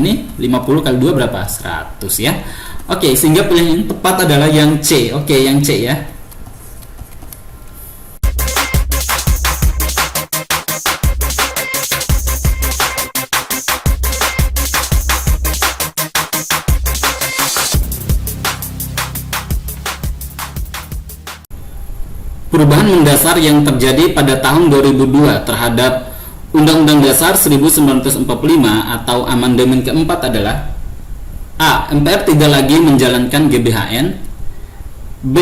ini 50 kali 2 berapa? 100 ya. Oke, sehingga pilihan yang tepat adalah yang C. Oke, yang C ya. Perubahan mendasar yang terjadi pada tahun 2002 terhadap Undang-Undang Dasar 1945 atau amandemen keempat adalah: A. MPR tidak lagi menjalankan GBHN. B.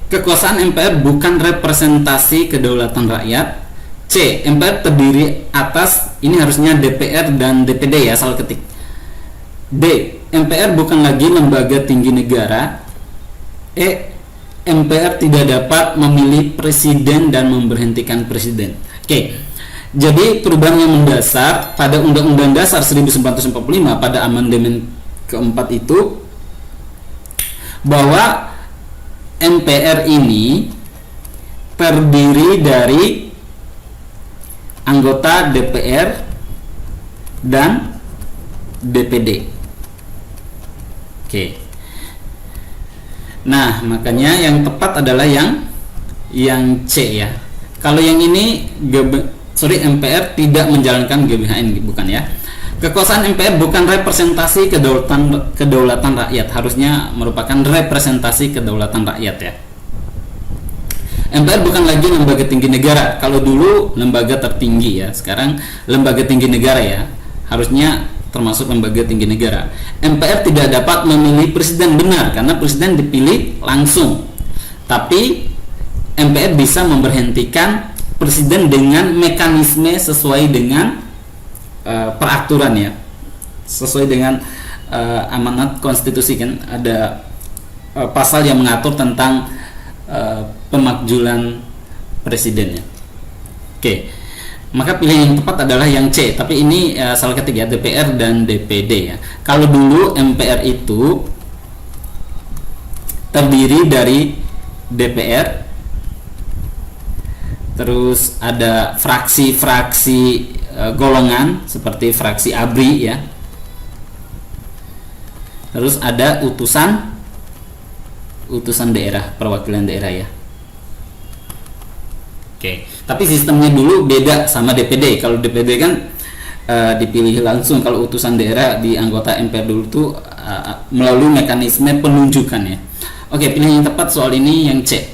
Kekuasaan MPR bukan representasi kedaulatan rakyat. C. MPR terdiri atas, ini harusnya DPR dan DPD ya, salah ketik. D. MPR bukan lagi lembaga tinggi negara. E. MPR tidak dapat memilih presiden dan memberhentikan presiden. Oke. Jadi perubahan yang mendasar pada Undang-Undang Dasar 1945 pada amandemen keempat itu bahwa MPR ini terdiri dari anggota DPR dan DPD. Oke. Nah, makanya yang tepat adalah yang C ya. Kalau yang ini MPR tidak menjalankan GBHN, bukan ya. Kekuasaan MPR bukan representasi kedaulatan rakyat, harusnya merupakan representasi kedaulatan rakyat ya. MPR bukan lagi lembaga tinggi negara. Kalau dulu lembaga tertinggi ya, sekarang lembaga tinggi negara ya. Harusnya termasuk lembaga tinggi negara. MPR tidak dapat memilih presiden, benar, karena presiden dipilih langsung. Tapi MPR bisa memberhentikan presiden dengan mekanisme sesuai dengan peraturan ya, sesuai dengan amanat konstitusi kan, ada pasal yang mengatur tentang pemakzulan presiden ya. Oke. Maka pilihan yang tepat adalah yang C, tapi ini salah ketik ya, DPR dan DPD ya. Kalau dulu MPR itu terdiri dari DPR, terus ada fraksi-fraksi golongan seperti fraksi ABRI ya, terus ada utusan daerah, perwakilan daerah ya. Oke, tapi sistemnya dulu beda sama DPD. Kalau DPD kan dipilih langsung, kalau utusan daerah di anggota MPR dulu tuh melalui mekanisme penunjukan ya. Oke, pilihan yang tepat soal ini yang C.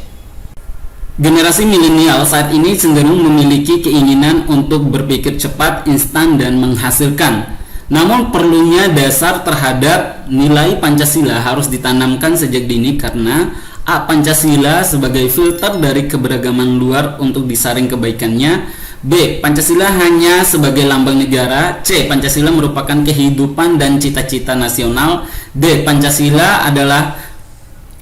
Generasi milenial saat ini cenderung memiliki keinginan untuk berpikir cepat, instan, dan menghasilkan. Namun perlunya dasar terhadap nilai Pancasila harus ditanamkan sejak dini karena A. Pancasila sebagai filter dari keberagaman luar untuk disaring kebaikannya. B. Pancasila hanya sebagai lambang negara. C. Pancasila merupakan kehidupan dan cita-cita nasional. D. Pancasila adalah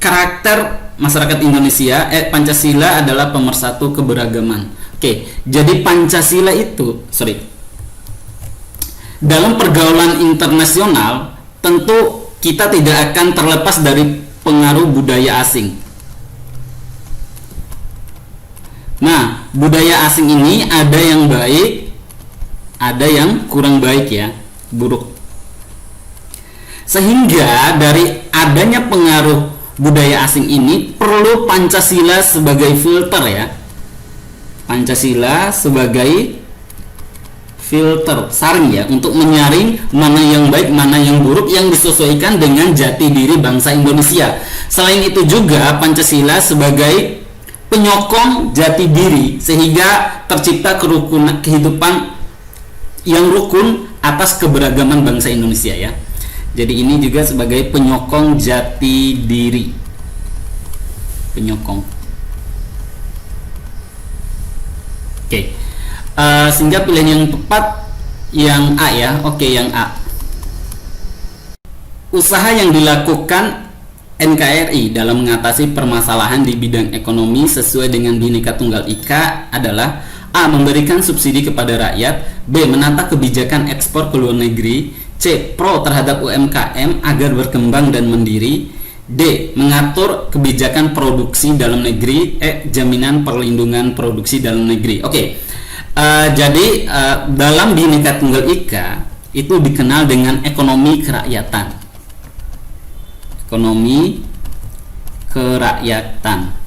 karakter masyarakat Indonesia. Pancasila adalah pemersatu keberagaman. Oke, jadi Pancasila itu, dalam pergaulan internasional tentu kita tidak akan terlepas dari pengaruh budaya asing. Nah, budaya asing ini ada yang baik, ada yang kurang baik ya, buruk. Sehingga dari adanya pengaruh budaya asing ini perlu Pancasila sebagai filter ya. Pancasila sebagai filter, saring ya, untuk menyaring mana yang baik, mana yang buruk, yang disesuaikan dengan jati diri bangsa Indonesia. Selain itu juga Pancasila sebagai penyokong jati diri sehingga tercipta kerukunan kehidupan yang rukun atas keberagaman bangsa Indonesia ya. Jadi ini juga sebagai penyokong jati diri. Penyokong. Oke. Sehingga pilihan yang tepat yang A ya. Oke, yang A. Usaha yang dilakukan NKRI dalam mengatasi permasalahan di bidang ekonomi sesuai dengan Bhinneka Tunggal Ika adalah: A. Memberikan subsidi kepada rakyat. B. Menata kebijakan ekspor ke luar negeri. C. Pro terhadap UMKM agar berkembang dan mandiri. D. Mengatur kebijakan produksi dalam negeri. E. Jaminan perlindungan produksi dalam negeri. Oke. Jadi dalam Bhinneka Tunggal Ika itu dikenal dengan ekonomi kerakyatan. Ekonomi kerakyatan.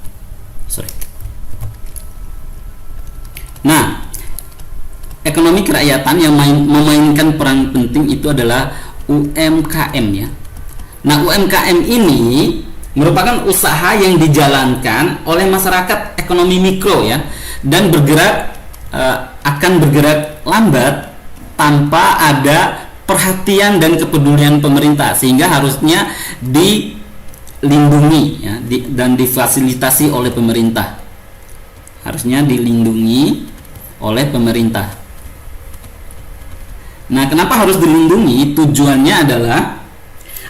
Nah, ekonomi kerakyatan yang memainkan peran penting itu adalah UMKM ya. Nah, UMKM ini merupakan usaha yang dijalankan oleh masyarakat ekonomi mikro ya, dan akan bergerak lambat tanpa ada perhatian dan kepedulian pemerintah, sehingga harusnya dilindungi ya, dan difasilitasi oleh pemerintah. Harusnya dilindungi oleh pemerintah. Nah, kenapa harus dilindungi? Tujuannya adalah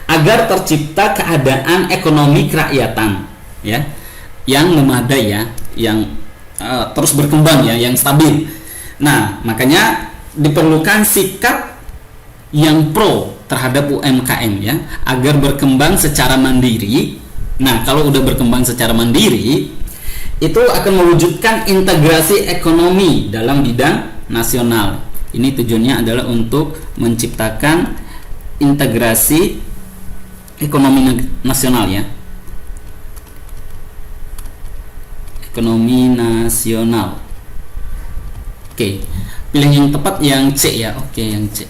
agar tercipta keadaan ekonomi kerakyatan ya, yang memadai ya, yang terus berkembang ya, yang stabil. Nah, makanya diperlukan sikap yang pro terhadap UMKM ya, agar berkembang secara mandiri. Nah, kalau udah berkembang secara mandiri, itu akan mewujudkan integrasi ekonomi dalam bidang nasional. Ini tujuannya adalah untuk menciptakan integrasi ekonomi nasional ya. Ekonomi nasional. Oke, pilih yang tepat yang C ya. Oke, yang C.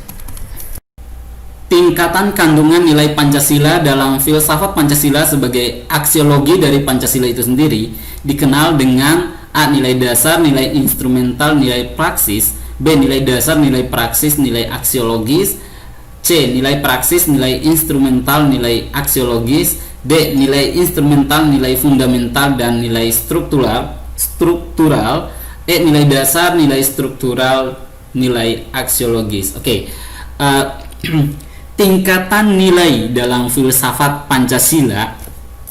Tingkatan kandungan nilai Pancasila dalam filsafat Pancasila sebagai aksiologi dari Pancasila itu sendiri dikenal dengan A. Nilai dasar, nilai instrumental, nilai praksis. B. Nilai dasar, nilai praksis, nilai aksiologis. C. Nilai praksis, nilai instrumental, nilai aksiologis. D. Nilai instrumental, nilai fundamental, dan nilai struktural. E. Nilai dasar, nilai struktural, nilai aksiologis. Oke. Tingkatan nilai dalam filsafat Pancasila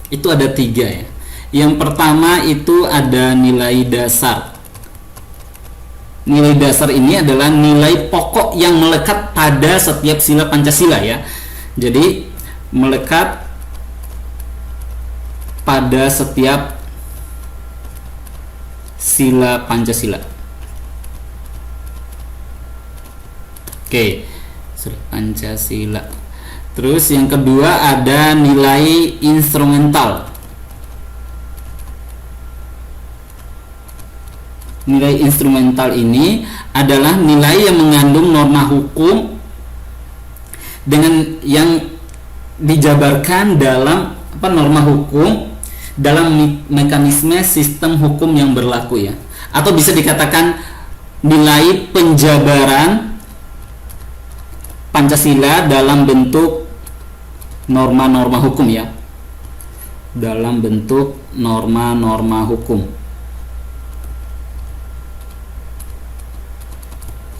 itu ada 3 ya. Yang pertama itu ada nilai dasar. Nilai dasar ini adalah nilai pokok yang melekat pada setiap sila Pancasila ya. Jadi melekat pada setiap sila Pancasila. Oke. Pancasila. Terus yang kedua ada nilai instrumental. Nilai instrumental ini adalah nilai yang mengandung norma hukum dengan yang dijabarkan dalam norma hukum dalam mekanisme sistem hukum yang berlaku ya. Atau bisa dikatakan nilai penjabaran Pancasila dalam bentuk norma-norma hukum ya, dalam bentuk norma-norma hukum.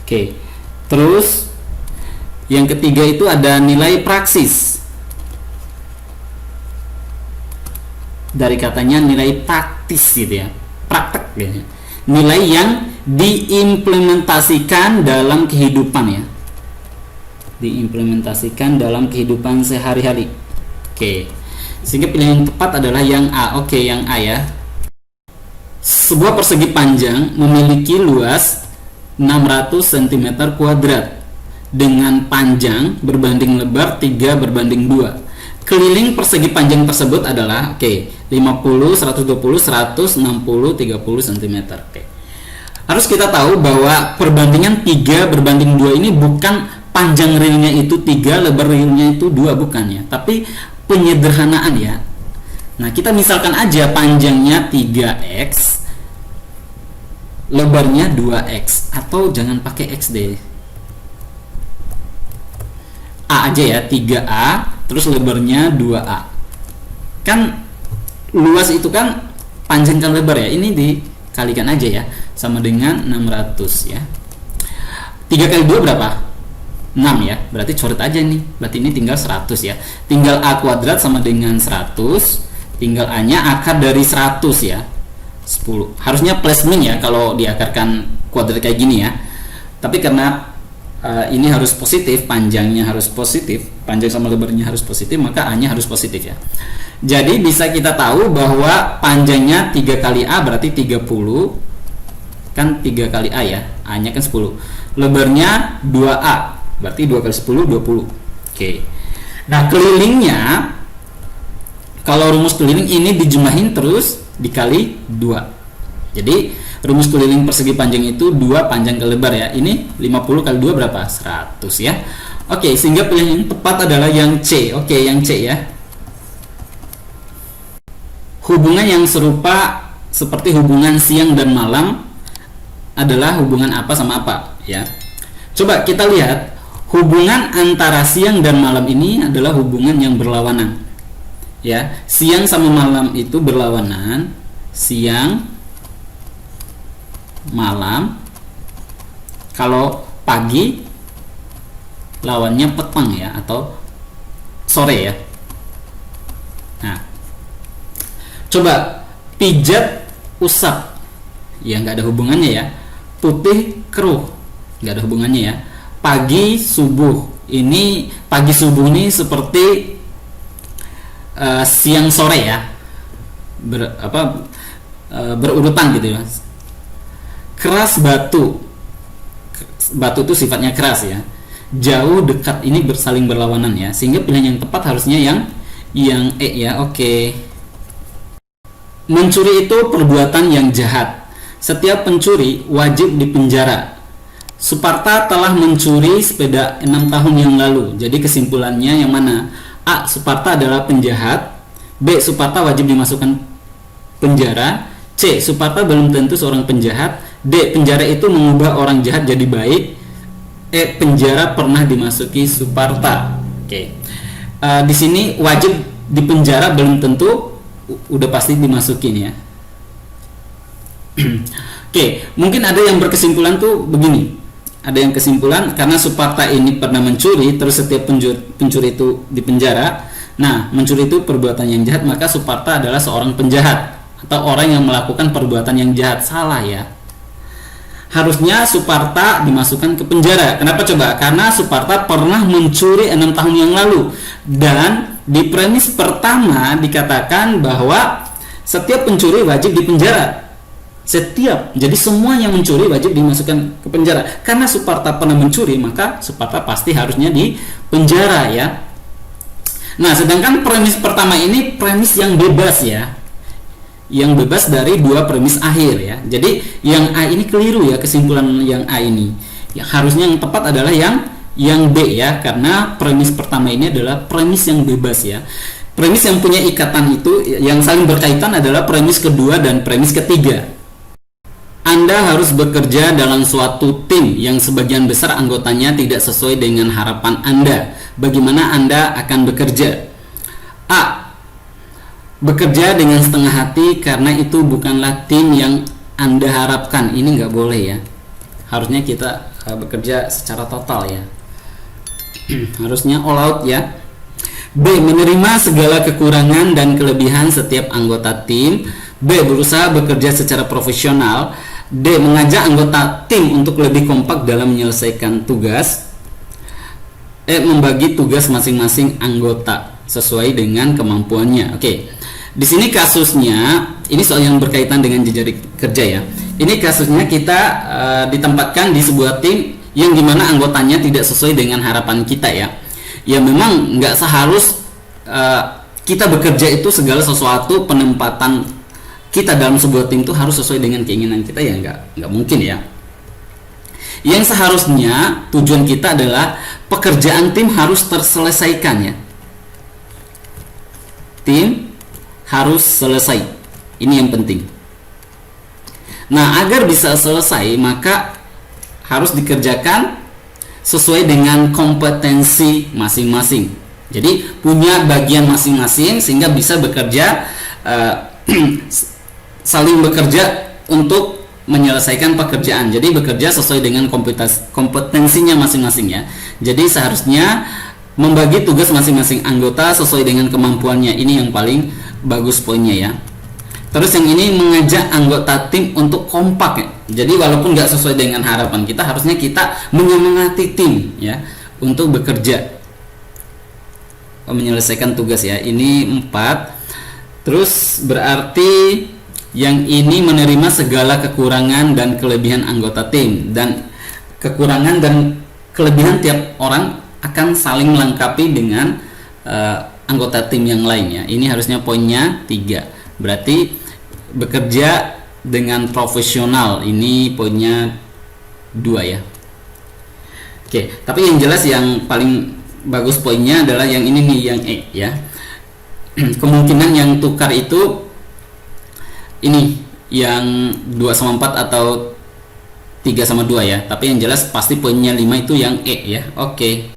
Oke, terus yang ketiga itu ada nilai praksis. Dari katanya nilai praktis gitu ya, praktek gitu. Nilai yang diimplementasikan dalam kehidupan ya, diimplementasikan dalam kehidupan sehari-hari. Oke, sehingga pilihan yang tepat adalah yang A. Oke, yang A ya. Sebuah persegi panjang memiliki luas 600 cm kuadrat dengan panjang berbanding lebar 3 berbanding 2. Keliling persegi panjang tersebut adalah 50, 120, 160, 30 cm. Oke. Harus kita tahu bahwa perbandingan 3 berbanding 2 ini bukan panjang realnya itu 3, lebar realnya itu 2, bukan ya, tapi penyederhanaan ya. Nah, kita misalkan aja panjangnya 3x, lebarnya 2x, atau jangan pakai x deh, A aja ya, 3a, terus lebarnya 2a. Kan luas itu kan panjang kan lebar ya, ini dikalikan aja ya, sama dengan 600 ya. 3 kali 2 berapa? 6 ya, berarti coret aja nih, berarti ini tinggal 100 ya. Tinggal A kuadrat sama dengan 100, tinggal A nya akar dari 100 ya, 10. Harusnya plus min ya kalau diakarkan kuadrat kayak gini ya, tapi karena ini harus positif, panjangnya harus positif, panjang sama lebarnya harus positif, maka A nya harus positif ya. Jadi bisa kita tahu bahwa panjangnya 3 kali A berarti 30, kan 3 kali A ya, A nya kan 10, lebarnya 2A Berarti 2 kali 10 20. Oke. Nah, kelilingnya, kalau rumus keliling ini dijumlahin terus dikali 2. Jadi rumus keliling persegi panjang itu 2 panjang kali lebar ya. Ini 50 kali 2 berapa? 100 ya. Oke, sehingga pilihan yang tepat adalah yang C. Oke, yang C ya. Hubungan yang serupa seperti hubungan siang dan malam adalah hubungan apa sama apa ya. Coba kita lihat, hubungan antara siang dan malam ini adalah hubungan yang berlawanan ya. Siang sama malam itu berlawanan. Siang, malam. Kalau pagi lawannya petang ya, atau sore ya. Nah, coba pijat usap ya, nggak ada hubungannya ya. Putih keruh, nggak ada hubungannya ya. Pagi subuh, ini pagi subuh ini seperti siang sore ya, berurutan gitu ya. Keras batu, batu itu sifatnya keras ya. Jauh dekat, ini saling berlawanan ya, sehingga pilihan yang tepat harusnya yang E ya. Oke. Mencuri itu perbuatan yang jahat. Setiap pencuri wajib dipenjara. Suparta telah mencuri sepeda 6 tahun yang lalu. Jadi kesimpulannya yang mana? A. Suparta adalah penjahat. B. Suparta wajib dimasukkan penjara. C. Suparta belum tentu seorang penjahat. D. Penjara itu mengubah orang jahat jadi baik. E. Penjara pernah dimasuki Suparta. Oke. Di sini wajib dipenjara belum tentu udah pasti dimasukin ya. Oke, mungkin ada yang berkesimpulan tuh begini. Ada yang kesimpulan karena Suparta ini pernah mencuri, terus setiap pencuri itu dipenjara. Nah, mencuri itu perbuatan yang jahat, maka Suparta adalah seorang penjahat atau orang yang melakukan perbuatan yang jahat. Salah ya. Harusnya Suparta dimasukkan ke penjara. Kenapa coba? Karena Suparta pernah mencuri 6 tahun yang lalu. Dan di premis pertama dikatakan bahwa setiap pencuri wajib dipenjara. Setiap, jadi semua yang mencuri wajib dimasukkan ke penjara. Karena Suparta pernah mencuri, maka Suparta pasti harusnya di penjara ya. Nah, sedangkan premis pertama ini premis yang bebas ya, yang bebas dari dua premis akhir ya. Jadi yang A ini keliru ya, kesimpulan yang A ini. Yang harusnya yang tepat adalah yang B ya, karena premis pertama ini adalah premis yang bebas ya. Premis yang punya ikatan itu, yang saling berkaitan adalah premis kedua dan premis ketiga. Anda harus bekerja dalam suatu tim yang sebagian besar anggotanya tidak sesuai dengan harapan Anda. Bagaimana Anda akan bekerja? A. Bekerja dengan setengah hati karena itu bukanlah tim yang Anda harapkan. Ini nggak boleh ya. Harusnya kita bekerja secara total ya. Harusnya all out ya. B. Menerima segala kekurangan dan kelebihan setiap anggota tim. B. Berusaha bekerja secara profesional. D. Mengajak anggota tim untuk lebih kompak dalam menyelesaikan tugas. E. Membagi tugas masing-masing anggota sesuai dengan kemampuannya. Oke. Di sini kasusnya, ini soal yang berkaitan dengan jejaring kerja ya. Ini kasusnya kita ditempatkan di sebuah tim yang dimana anggotanya tidak sesuai dengan harapan kita ya. Ya memang nggak seharus kita bekerja itu segala sesuatu penempatan kita dalam sebuah tim itu harus sesuai dengan keinginan kita ya, nggak mungkin ya. Yang seharusnya tujuan kita adalah pekerjaan tim harus terselesaikan ya. Tim harus selesai. Ini yang penting. Nah, agar bisa selesai maka harus dikerjakan sesuai dengan kompetensi masing-masing. Jadi punya bagian masing-masing sehingga bisa bekerja saling bekerja untuk menyelesaikan pekerjaan. Jadi bekerja sesuai dengan kompetensinya masing-masing ya. Jadi seharusnya membagi tugas masing-masing anggota sesuai dengan kemampuannya. Ini yang paling bagus poinnya ya. Terus yang ini mengajak anggota tim untuk kompak ya. Jadi walaupun nggak sesuai dengan harapan kita, harusnya kita menyemangati tim ya untuk bekerja menyelesaikan tugas ya. Ini 4. Terus berarti yang ini menerima segala kekurangan dan kelebihan anggota tim, dan kekurangan dan kelebihan tiap orang akan saling melengkapi dengan anggota tim yang lainnya. Ini harusnya poinnya 3. Berarti bekerja dengan profesional, ini poinnya 2 ya. Oke, tapi yang jelas yang paling bagus poinnya adalah yang ini nih, yang E ya. Kemungkinan yang tukar itu ini yang 2/4 atau 3/2 ya. Tapi yang jelas pasti poinnya 5 itu yang E ya. Oke.